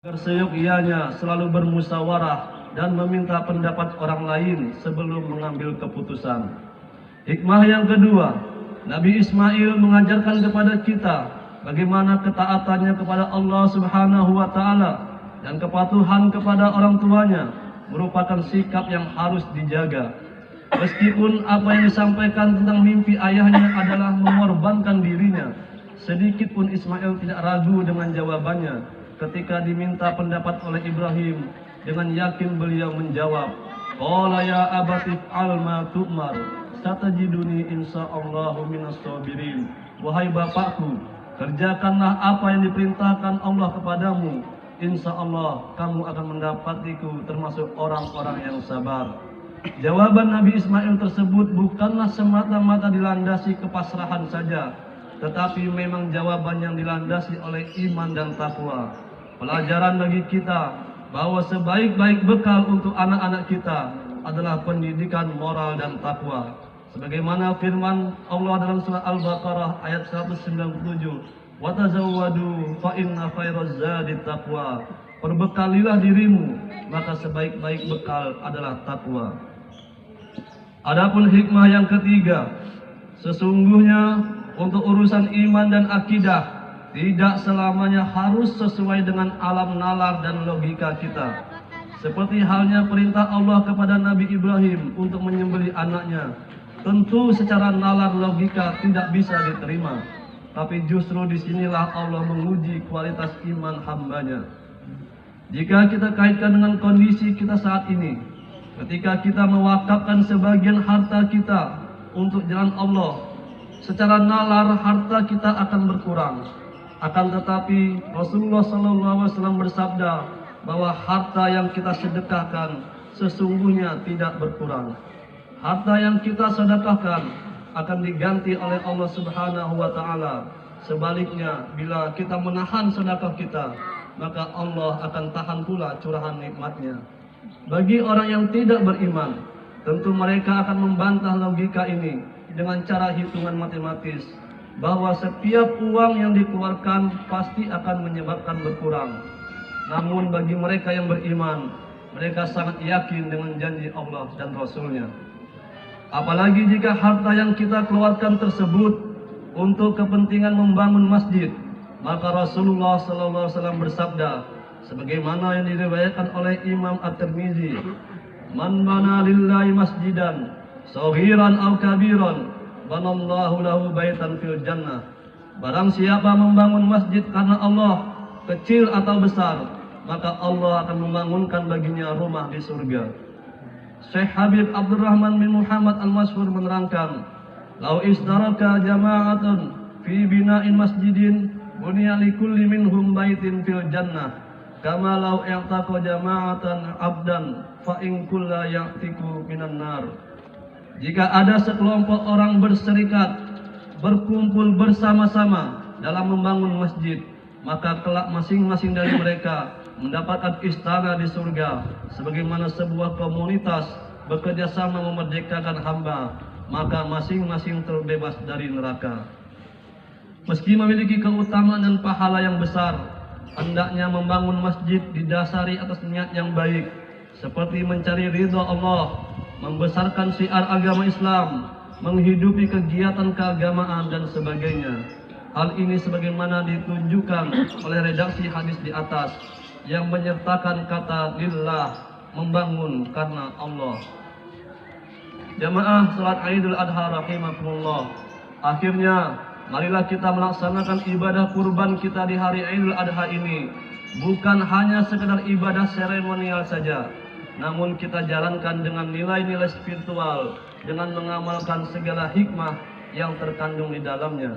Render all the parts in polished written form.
Seyogyanya selalu bermusyawarah dan meminta pendapat orang lain sebelum mengambil keputusan. Hikmah yang kedua, Nabi Ismail mengajarkan kepada kita bagaimana ketaatannya kepada Allah Subhanahu wa taala dan kepatuhan kepada orang tuanya merupakan sikap yang harus dijaga. Meskipun apa yang disampaikan tentang mimpi ayahnya adalah mengorbankan dirinya, sedikit pun Ismail tidak ragu dengan jawabannya. Ketika diminta pendapat oleh Ibrahim, dengan yakin beliau menjawab, "Qala ya abati fa'al ma tu'mar, satajiduni insyaallahu minas sabirin." Wahai bapakku, kerjakanlah apa yang diperintahkan Allah kepadamu. Insya Allah kamu akan mendapatiku termasuk orang-orang yang sabar. Jawaban Nabi Ismail tersebut bukanlah semata-mata dilandasi kepasrahan saja, tetapi memang jawaban yang dilandasi oleh iman dan takwa. Pelajaran bagi kita bahwa sebaik-baik bekal untuk anak-anak kita adalah pendidikan moral dan takwa. Sebagaimana firman Allah dalam surah Al-Baqarah ayat 197, "Wa tazawwadu fa inna khairaz zadi taqwa." Perbekalilah dirimu, maka sebaik-baik bekal adalah takwa. Adapun hikmah yang ketiga, sesungguhnya untuk urusan iman dan akidah tidak selamanya harus sesuai dengan alam nalar dan logika kita. Seperti halnya perintah Allah kepada Nabi Ibrahim untuk menyembelih anaknya. Tentu secara nalar logika tidak bisa diterima. Tapi justru disinilah Allah menguji kualitas iman hambanya. Jika kita kaitkan dengan kondisi kita saat ini, ketika kita mewakafkan sebagian harta kita untuk jalan Allah, secara nalar harta kita akan berkurang. Akan tetapi Rasulullah SAW bersabda bahwa harta yang kita sedekahkan sesungguhnya tidak berkurang. Harta yang kita sedekahkan akan diganti oleh Allah Subhanahu wa taala. Sebaliknya, bila kita menahan sedekah kita, maka Allah akan tahan pula curahan nikmatnya. Bagi orang yang tidak beriman, tentu mereka akan membantah logika ini dengan cara hitungan matematis, bahwa setiap uang yang dikeluarkan pasti akan menyebabkan berkurang. Namun bagi mereka yang beriman, mereka sangat yakin dengan janji Allah dan Rasul-Nya. Apalagi jika harta yang kita keluarkan tersebut untuk kepentingan membangun masjid, maka Rasulullah SAW bersabda, sebagaimana yang diriwayatkan oleh Imam At-Tirmizi, "Man bana lillahi masjidan, saghiran aw kabiran, banallahu lahu baitan fil jannah." Barang siapa membangun masjid karena Allah, kecil atau besar, maka Allah akan membangunkan baginya rumah di surga. Syekh Habib Abdurrahman bin Muhammad Al-Mashhur menerangkan, "Lau istaraka jama'atun fi bina'in masjidin, bunya likulli minhum baitin fil jannah, kama lau i'taqa jama'atan abdan fa in kulla ya'tiku minan nar." Jika ada sekelompok orang berserikat, berkumpul bersama-sama dalam membangun masjid, maka kelak masing-masing dari mereka mendapatkan istana di surga. Sebagaimana sebuah komunitas bekerja sama memerdekakan hamba, maka masing-masing terbebas dari neraka. Meski memiliki keutamaan dan pahala yang besar, hendaknya membangun masjid didasari atas niat yang baik, seperti mencari ridha Allah, membesarkan syiar agama Islam, menghidupi kegiatan keagamaan dan sebagainya. Hal ini sebagaimana ditunjukkan oleh redaksi hadis di atas yang menyertakan kata lillah, membangun karena Allah. Jamaah salat Idul Adha rahimakumullah. Akhirnya, marilah kita melaksanakan ibadah kurban kita di hari Idul Adha ini bukan hanya sekedar ibadah seremonial saja, namun kita jalankan dengan nilai-nilai spiritual dengan mengamalkan segala hikmah yang terkandung di dalamnya.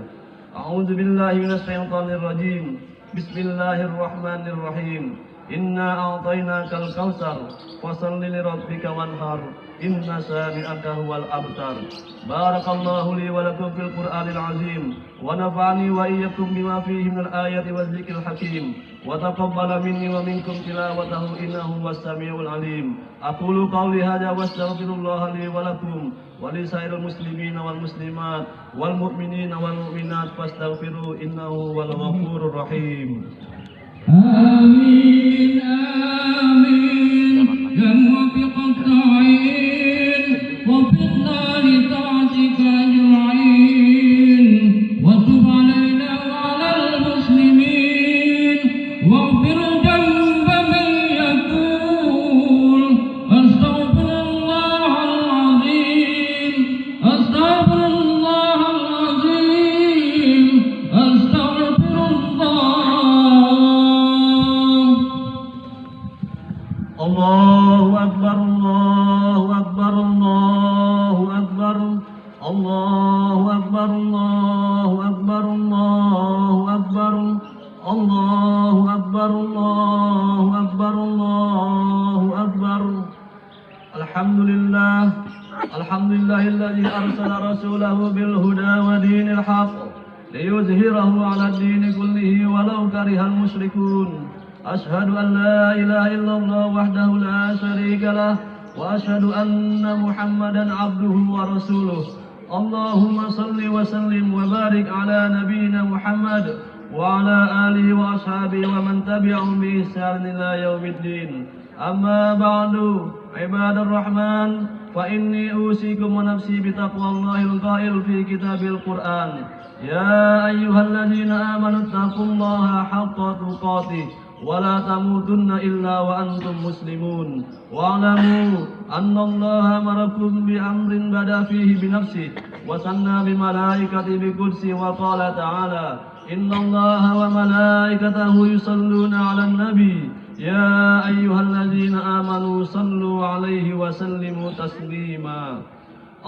A'udzubillahi minasyaitonirrajim. Bismillahirrahmanirrahim. Inna a'tainakal kautsar fashalli lirabbika wanhar. Inna sani'aka huwal abtar. Barakallahu li wa lakum fil Qur'anil azim wa nafa'ani wa iyyakum bima fihi minal ayati waz zikril hakim wa taqabbala minni wa minkum tilawatahu innahu was-sami'ul alim. Aqulu qawli hadza wastaghfirullaha li wa lakum wa li sairil muslimina wal muslimat wal mu'minina wal mu'minat fastaghfiru innahu wal ghafurur rahim. آمين آمين يا موافق السعين وفقنا لطاعتك أجمعين وتب علينا وعلى المسلمين واغفر ذنب من يقول أستغفر الله العظيم أستغفر الله العظيم أستغفر الله. الله أكبر الله أكبر الله أكبر الله أكبر الله أكبر الله أكبر الله أكبر الله أكبر الله أكبر. الحمد لله الذي أرسل رسوله بالهدى ودين الحق ليظهره على الدين كله ولو كره المشركون. أشهد أن لا إله إلا الله وحده لا شريك له وأشهد أن محمدا عبده ورسوله. اللهم صل وسلم وبارك على نبينا محمد وعلى آله وأصحابه ومن تبعهم بإحسان إلى يوم الدين. أما بعد عباد الرحمن فإني أوصيكم ونفسي بتقوى الله القائل في كتاب القرآن يا أيها الذين آمنوا اتقوا الله حق تقاته ولا تموتن إلا وأنتم مسلمون واعلموا أن الله أمركم بأمر بدأ فيه بنفسه وثنى بملائكته بقدسه وقال تعالى إن الله وملائكته يصلون على النبي يا أيها الذين آمنوا صلوا عليه وسلموا تسليما.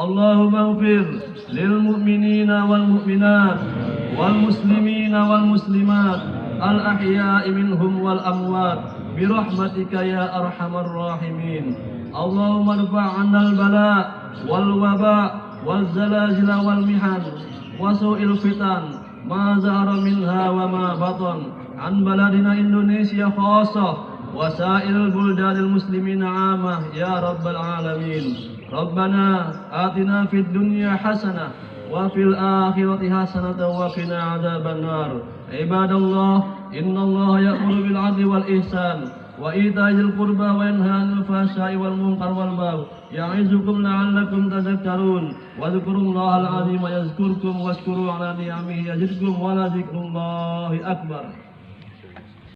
اللهم اغفر للمؤمنين والمؤمنات والمسلمين والمسلمات الأحياء منهم والأموات برحمتك يا أرحم الراحمين. اللهم ارفع عنا البلاء والوباء والزلازل والمحن وسوء الفتن ما ظهر منها وما بطن عن بلدنا إندونيسيا خاصة وسائر البلدان المسلمين عامة يا رب العالمين. ربنا آتنا في الدنيا حسنة وفي الآخرة حسنة وقنا عذاب النار. عباد الله إن الله يأمر بالعدل والإحسان وإيتاء ذي القربى وينهى عن الفحشاء والمنكر والبغي يعظكم لعلكم تذكرون واذكروا الله العظيم يذكركم واشكروا على نعمه يزدكم ولذكر الله أكبر.